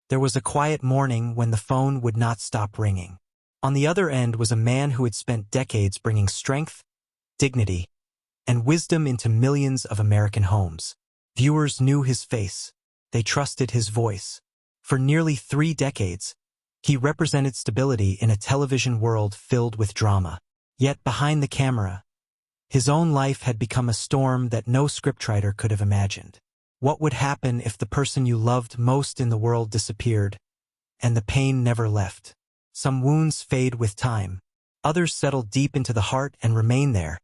There was a quiet morning when the phone would not stop ringing. On the other end was a man who had spent decades bringing strength, dignity, and wisdom into millions of American homes. Viewers knew his face. They trusted his voice. For nearly 3 decades, he represented stability in a television world filled with drama. Yet behind the camera, his own life had become a storm that no scriptwriter could have imagined. What would happen if the person you loved most in the world disappeared, and the pain never left? Some wounds fade with time. Others settle deep into the heart and remain there,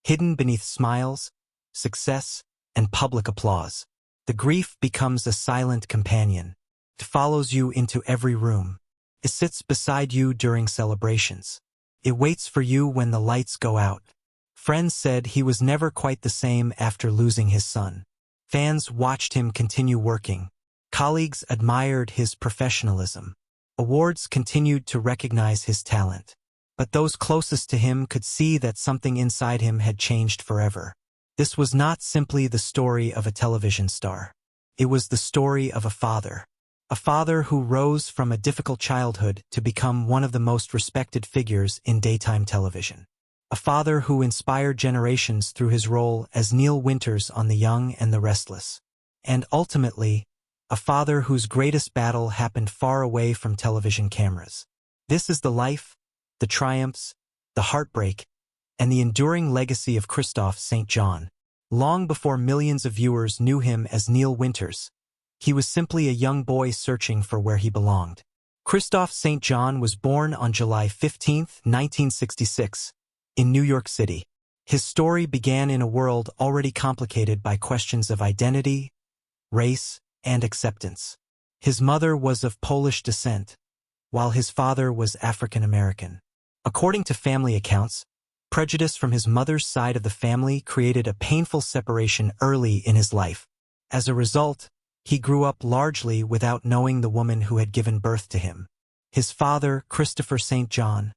hidden beneath smiles, success, and public applause. The grief becomes a silent companion. It follows you into every room. It sits beside you during celebrations. It waits for you when the lights go out. Friends said he was never quite the same after losing his son. Fans watched him continue working. Colleagues admired his professionalism. Awards continued to recognize his talent. But those closest to him could see that something inside him had changed forever. This was not simply the story of a television star. It was the story of a father. A father who rose from a difficult childhood to become one of the most respected figures in daytime television. A father who inspired generations through his role as Neil Winters on The Young and the Restless. And ultimately, a father whose greatest battle happened far away from television cameras. This is the life, the triumphs, the heartbreak, and the enduring legacy of Kristoff St. Long before millions of viewers knew him as Neil Winters, he was simply a young boy searching for where he belonged. Kristoff St. was born on July 15, 1966, in New York City. His story began in a world already complicated by questions of identity, race, and acceptance. His mother was of Polish descent, while his father was African American. According to family accounts, prejudice from his mother's side of the family created a painful separation early in his life. As a result, he grew up largely without knowing the woman who had given birth to him. His father, Kristoff St.,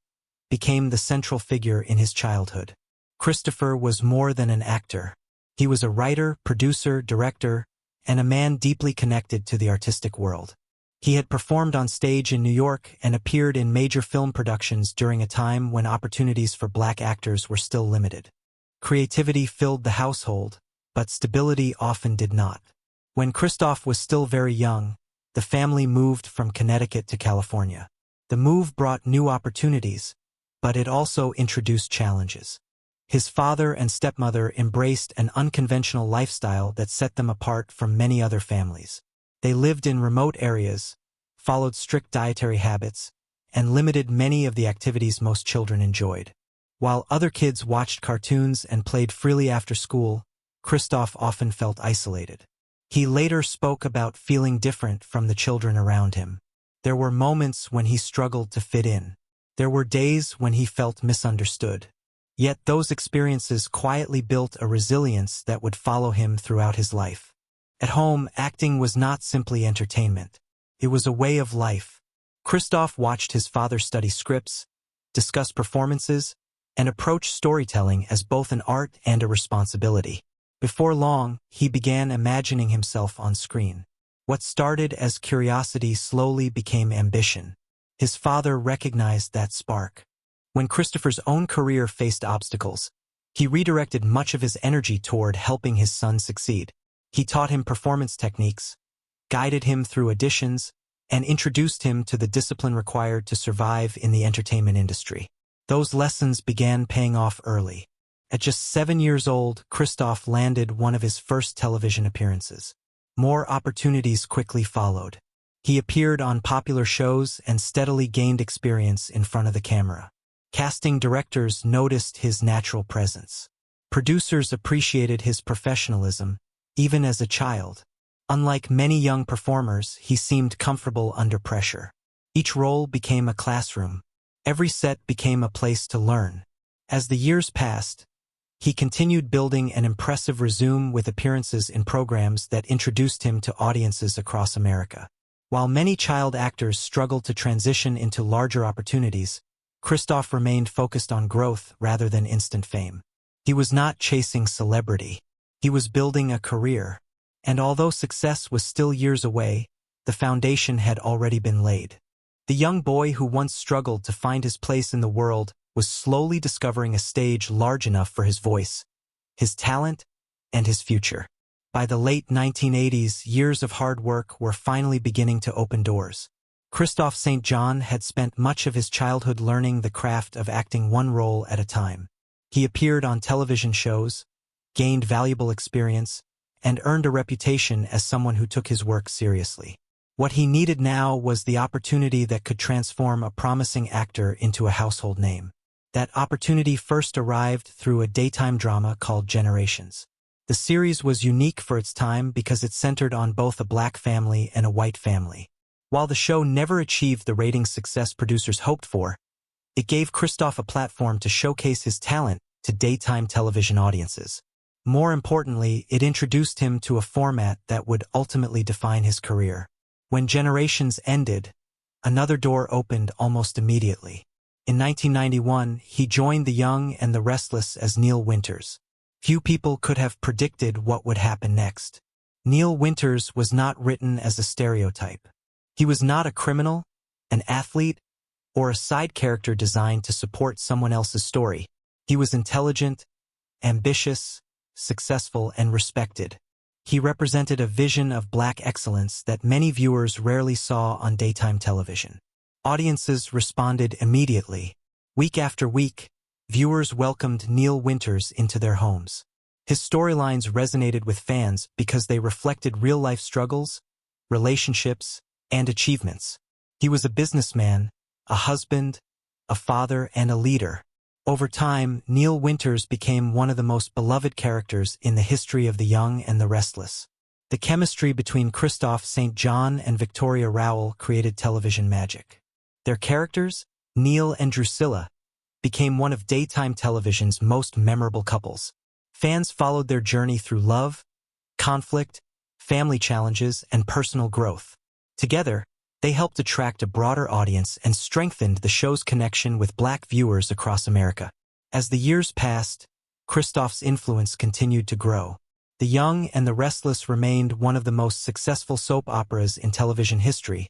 became the central figure in his childhood. Kristoff was more than an actor. He was a writer, producer, director, and a man deeply connected to the artistic world. He had performed on stage in New York and appeared in major film productions during a time when opportunities for black actors were still limited. Creativity filled the household, but stability often did not. When Kristoff was still very young, the family moved from Connecticut to California. The move brought new opportunities, but it also introduced challenges. His father and stepmother embraced an unconventional lifestyle that set them apart from many other families. They lived in remote areas, followed strict dietary habits, and limited many of the activities most children enjoyed. While other kids watched cartoons and played freely after school, Kristoff often felt isolated. He later spoke about feeling different from the children around him. There were moments when he struggled to fit in. There were days when he felt misunderstood. Yet those experiences quietly built a resilience that would follow him throughout his life. At home, acting was not simply entertainment. It was a way of life. Kristoff watched his father study scripts, discuss performances, and approach storytelling as both an art and a responsibility. Before long, he began imagining himself on screen. What started as curiosity slowly became ambition. His father recognized that spark. When Kristoff's own career faced obstacles, he redirected much of his energy toward helping his son succeed. He taught him performance techniques, guided him through auditions, and introduced him to the discipline required to survive in the entertainment industry. Those lessons began paying off early. At just 7 years old, Kristoff landed one of his first television appearances. More opportunities quickly followed. He appeared on popular shows and steadily gained experience in front of the camera. Casting directors noticed his natural presence. Producers appreciated his professionalism, even as a child. Unlike many young performers, he seemed comfortable under pressure. Each role became a classroom. Every set became a place to learn. As the years passed, he continued building an impressive resume with appearances in programs that introduced him to audiences across America. While many child actors struggled to transition into larger opportunities, Kristoff remained focused on growth rather than instant fame. He was not chasing celebrity. He was building a career. And although success was still years away, the foundation had already been laid. The young boy who once struggled to find his place in the world was slowly discovering a stage large enough for his voice, his talent, and his future. By the late 1980s, years of hard work were finally beginning to open doors. Kristoff St. had spent much of his childhood learning the craft of acting one role at a time. He appeared on television shows, gained valuable experience, and earned a reputation as someone who took his work seriously. What he needed now was the opportunity that could transform a promising actor into a household name. That opportunity first arrived through a daytime drama called Generations. The series was unique for its time because it centered on both a black family and a white family. While the show never achieved the ratings success producers hoped for, it gave Kristoff a platform to showcase his talent to daytime television audiences. More importantly, it introduced him to a format that would ultimately define his career. When Generations ended, another door opened almost immediately. In 1991, he joined The Young and the Restless as Neil Winters. Few people could have predicted what would happen next. Neil Winters was not written as a stereotype. He was not a criminal, an athlete, or a side character designed to support someone else's story. He was intelligent, ambitious, successful, and respected. He represented a vision of black excellence that many viewers rarely saw on daytime television. Audiences responded immediately. Week after week, viewers welcomed Neil Winters into their homes. His storylines resonated with fans because they reflected real-life struggles, relationships, and achievements. He was a businessman, a husband, a father, and a leader. Over time, Neil Winters became one of the most beloved characters in the history of The Young and the Restless. The chemistry between Kristoff St. and Victoria Rowell created television magic. Their characters, Neil and Drusilla, became one of daytime television's most memorable couples. Fans followed their journey through love, conflict, family challenges, and personal growth. Together, they helped attract a broader audience and strengthened the show's connection with black viewers across America. As the years passed, Kristoff's influence continued to grow. The Young and the Restless remained one of the most successful soap operas in television history,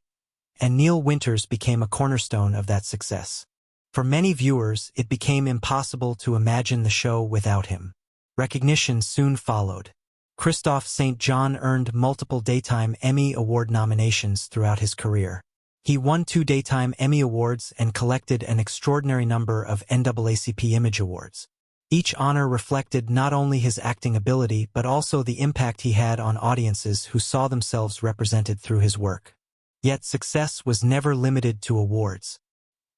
and Neil Winters became a cornerstone of that success. For many viewers, it became impossible to imagine the show without him. Recognition soon followed. Kristoff St. earned multiple Daytime Emmy Award nominations throughout his career. He won 2 Daytime Emmy Awards and collected an extraordinary number of NAACP Image Awards. Each honor reflected not only his acting ability but also the impact he had on audiences who saw themselves represented through his work. Yet success was never limited to awards.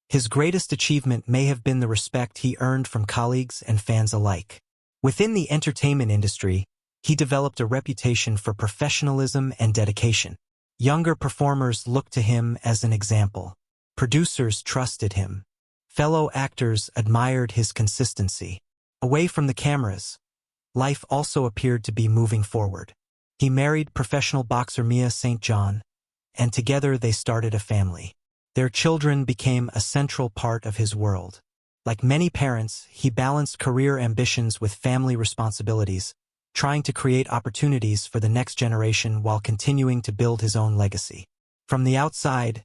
His greatest achievement may have been the respect he earned from colleagues and fans alike. Within the entertainment industry, he developed a reputation for professionalism and dedication. Younger performers looked to him as an example. Producers trusted him. Fellow actors admired his consistency. Away from the cameras, life also appeared to be moving forward. He married professional boxer Mia St. and together they started a family. Their children became a central part of his world. Like many parents, he balanced career ambitions with family responsibilities, trying to create opportunities for the next generation while continuing to build his own legacy. From the outside,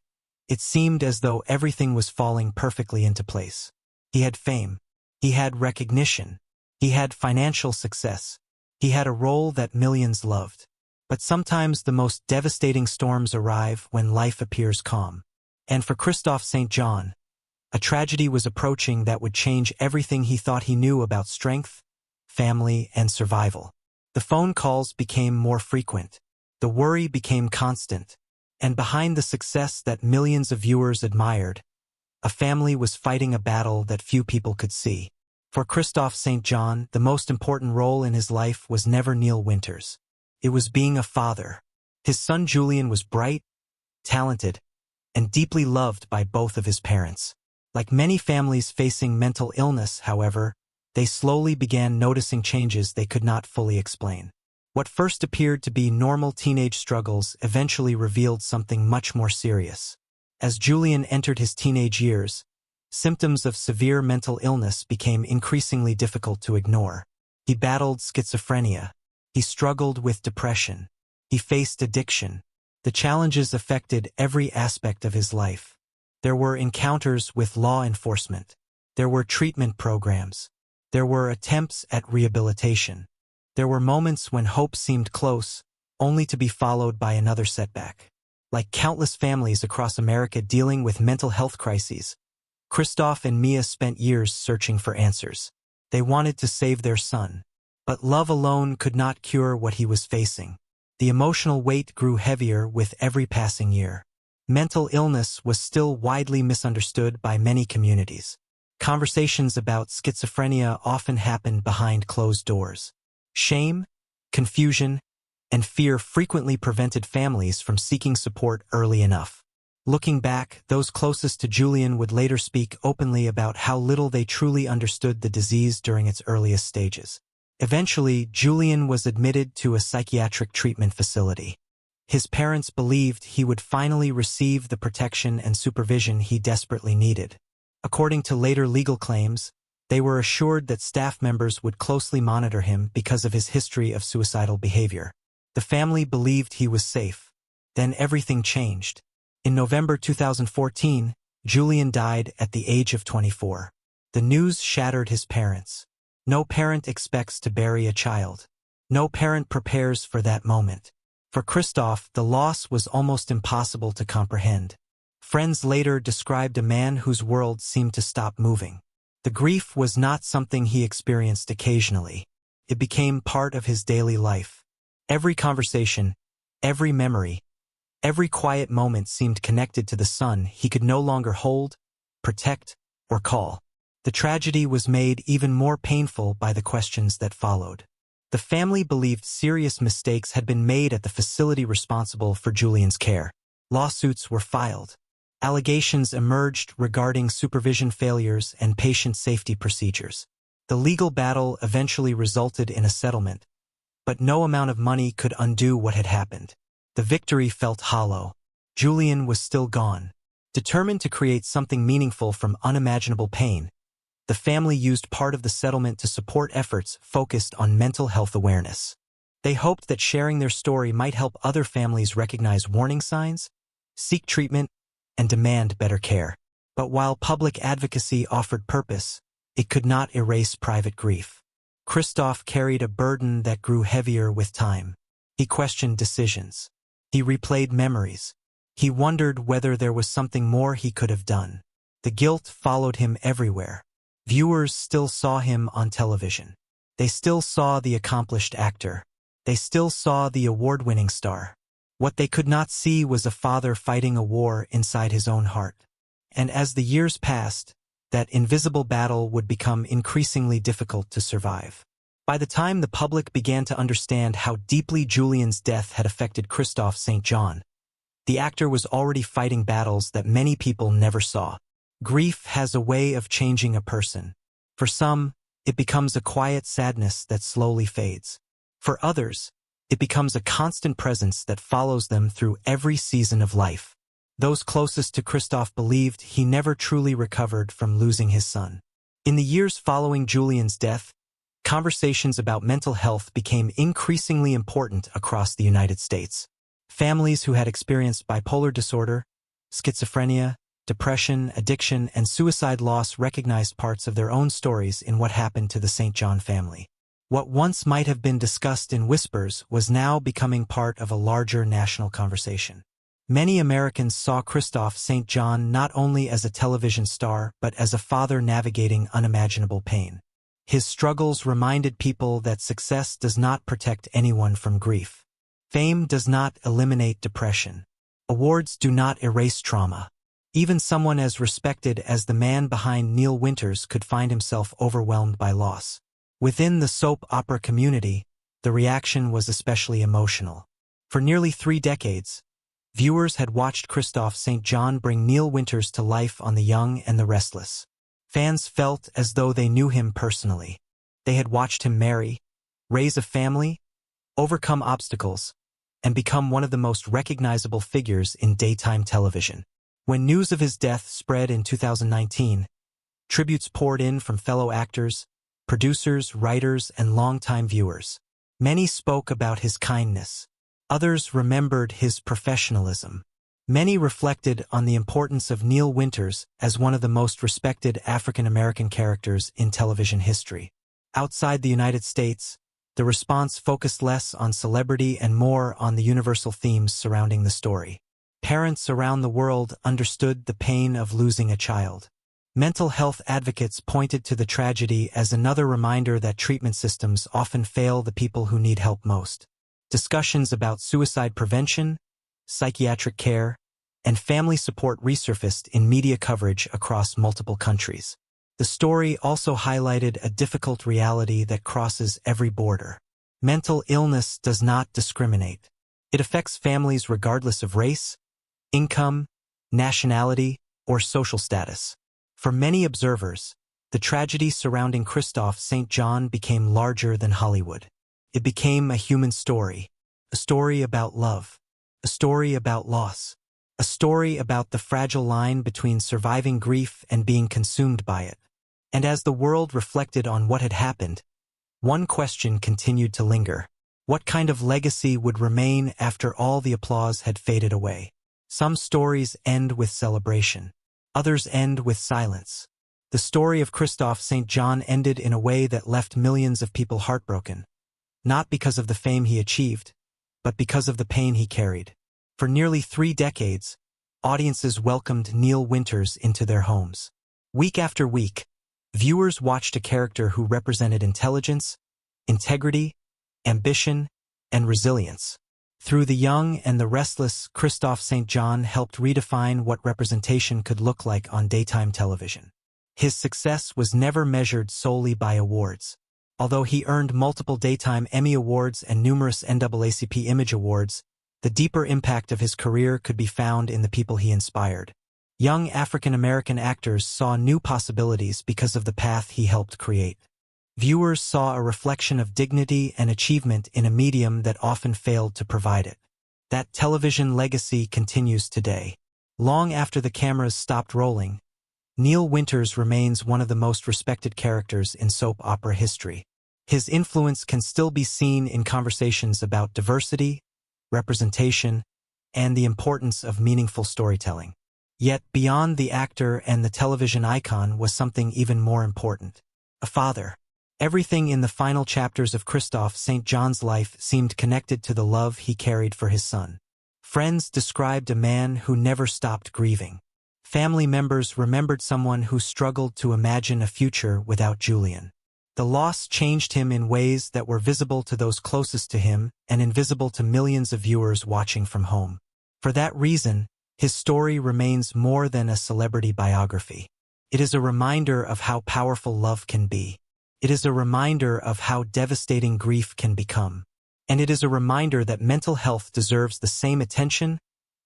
it seemed as though everything was falling perfectly into place. He had fame. He had recognition. He had financial success. He had a role that millions loved. But sometimes the most devastating storms arrive when life appears calm. And for Kristoff St. a tragedy was approaching that would change everything he thought he knew about strength, family, and survival. The phone calls became more frequent. The worry became constant. And behind the success that millions of viewers admired, a family was fighting a battle that few people could see. For Kristoff St. the most important role in his life was never Neil Winters. It was being a father. His son Julian was bright, talented, and deeply loved by both of his parents. Like many families facing mental illness, however, they slowly began noticing changes they could not fully explain. What first appeared to be normal teenage struggles eventually revealed something much more serious. As Julian entered his teenage years, symptoms of severe mental illness became increasingly difficult to ignore. He battled schizophrenia. He struggled with depression. He faced addiction. The challenges affected every aspect of his life. There were encounters with law enforcement. There were treatment programs. There were attempts at rehabilitation. There were moments when hope seemed close, only to be followed by another setback. Like countless families across America dealing with mental health crises, Kristoff and Mia spent years searching for answers. They wanted to save their son. But love alone could not cure what he was facing. The emotional weight grew heavier with every passing year. Mental illness was still widely misunderstood by many communities. Conversations about schizophrenia often happened behind closed doors. Shame, confusion, and fear frequently prevented families from seeking support early enough. Looking back, those closest to Julian would later speak openly about how little they truly understood the disease during its earliest stages. Eventually, Julian was admitted to a psychiatric treatment facility. His parents believed he would finally receive the protection and supervision he desperately needed. According to later legal claims, they were assured that staff members would closely monitor him because of his history of suicidal behavior. The family believed he was safe. Then everything changed. In November 2014, Julian died at the age of 24. The news shattered his parents. No parent expects to bury a child. No parent prepares for that moment. For Kristoff, the loss was almost impossible to comprehend. Friends later described a man whose world seemed to stop moving. The grief was not something he experienced occasionally. It became part of his daily life. Every conversation, every memory, every quiet moment seemed connected to the son he could no longer hold, protect, or call. The tragedy was made even more painful by the questions that followed. The family believed serious mistakes had been made at the facility responsible for Julian's care. Lawsuits were filed. Allegations emerged regarding supervision failures and patient safety procedures. The legal battle eventually resulted in a settlement, but no amount of money could undo what had happened. The victory felt hollow. Julian was still gone. Determined to create something meaningful from unimaginable pain, the family used part of the settlement to support efforts focused on mental health awareness. They hoped that sharing their story might help other families recognize warning signs, seek treatment, and demand better care. But while public advocacy offered purpose, it could not erase private grief. Kristoff carried a burden that grew heavier with time. He questioned decisions. He replayed memories. He wondered whether there was something more he could have done. The guilt followed him everywhere. Viewers still saw him on television. They still saw the accomplished actor. They still saw the award-winning star. What they could not see was a father fighting a war inside his own heart. And as the years passed, that invisible battle would become increasingly difficult to survive. By the time the public began to understand how deeply Julian's death had affected Kristoff St. The actor was already fighting battles that many people never saw. Grief has a way of changing a person. For some, it becomes a quiet sadness that slowly fades. For others, it becomes a constant presence that follows them through every season of life. Those closest to Kristoff believed he never truly recovered from losing his son. In the years following Julian's death, conversations about mental health became increasingly important across the United States. Families who had experienced bipolar disorder, schizophrenia, depression, addiction, and suicide loss recognized parts of their own stories in what happened to the St. John family. What once might have been discussed in whispers was now becoming part of a larger national conversation. Many Americans saw Kristoff St. not only as a television star but as a father navigating unimaginable pain. His struggles reminded people that success does not protect anyone from grief. Fame does not eliminate depression. Awards do not erase trauma. Even someone as respected as the man behind Neil Winters could find himself overwhelmed by loss. Within the soap opera community, the reaction was especially emotional. For nearly 3 decades, viewers had watched Kristoff St. bring Neil Winters to life on The Young and the Restless. Fans felt as though they knew him personally. They had watched him marry, raise a family, overcome obstacles, and become one of the most recognizable figures in daytime television. When news of his death spread in 2019, tributes poured in from fellow actors, producers, writers, and longtime viewers. Many spoke about his kindness, Others remembered his professionalism. Many reflected on the importance of Neil Winters as one of the most respected African-American characters in television history. Outside the United States, the response focused less on celebrity and more on the universal themes surrounding the story. Parents around the world understood the pain of losing a child. Mental health advocates pointed to the tragedy as another reminder that treatment systems often fail the people who need help most. Discussions about suicide prevention, psychiatric care, and family support resurfaced in media coverage across multiple countries. The story also highlighted a difficult reality that crosses every border. Mental illness does not discriminate. It affects families regardless of race, income, nationality, or social status. For many observers, the tragedy surrounding Kristoff St. became larger than Hollywood. It became a human story, a story about love, a story about loss, a story about the fragile line between surviving grief and being consumed by it. And as the world reflected on what had happened, one question continued to linger. What kind of legacy would remain after all the applause had faded away? Some stories end with celebration. Others end with silence. The story of Kristoff St. ended in a way that left millions of people heartbroken, not because of the fame he achieved, but because of the pain he carried. For nearly 3 decades, audiences welcomed Neil Winters into their homes. Week after week, viewers watched a character who represented intelligence, integrity, ambition, and resilience. Through The Young and the Restless, Kristoff St. helped redefine what representation could look like on daytime television. His success was never measured solely by awards. Although he earned multiple daytime Emmy Awards and numerous NAACP Image Awards, the deeper impact of his career could be found in the people he inspired. Young African-American actors saw new possibilities because of the path he helped create. Viewers saw a reflection of dignity and achievement in a medium that often failed to provide it. That television legacy continues today. Long after the cameras stopped rolling, Neil Winters remains one of the most respected characters in soap opera history. His influence can still be seen in conversations about diversity, representation, and the importance of meaningful storytelling. Yet beyond the actor and the television icon was something even more important: a father. Everything in the final chapters of Kristoff St. life seemed connected to the love he carried for his son. Friends described a man who never stopped grieving. Family members remembered someone who struggled to imagine a future without Julian. The loss changed him in ways that were visible to those closest to him and invisible to millions of viewers watching from home. For that reason, his story remains more than a celebrity biography. It is a reminder of how powerful love can be. It is a reminder of how devastating grief can become. And it is a reminder that mental health deserves the same attention,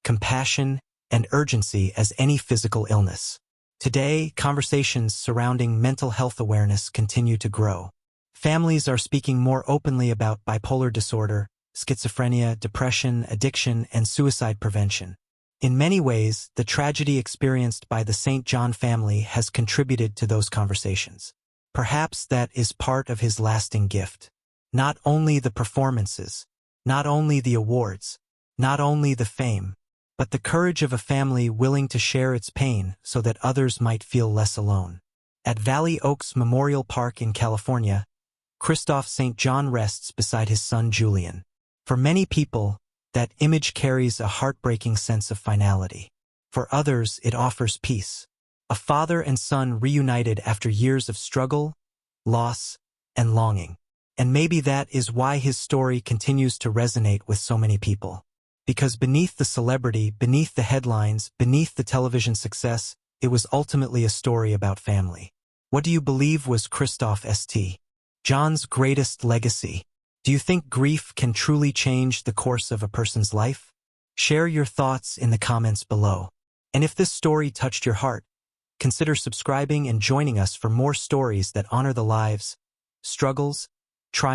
compassion, and urgency as any physical illness. Today, conversations surrounding mental health awareness continue to grow. Families are speaking more openly about bipolar disorder, schizophrenia, depression, addiction, and suicide prevention. In many ways, the tragedy experienced by the St. family has contributed to those conversations. Perhaps that is part of his lasting gift. Not only the performances, not only the awards, not only the fame, but the courage of a family willing to share its pain so that others might feel less alone. At Valley Oaks Memorial Park in California, Kristoff St. rests beside his son Julian. For many people, that image carries a heartbreaking sense of finality. For others, it offers peace. A father and son reunited after years of struggle, loss, and longing. And maybe that is why his story continues to resonate with so many people. Because beneath the celebrity, beneath the headlines, beneath the television success, it was ultimately a story about family. What do you believe was Kristoff St. John's greatest legacy? Do you think grief can truly change the course of a person's life? Share your thoughts in the comments below. And if this story touched your heart, consider subscribing and joining us for more stories that honor the lives, struggles, triumphs,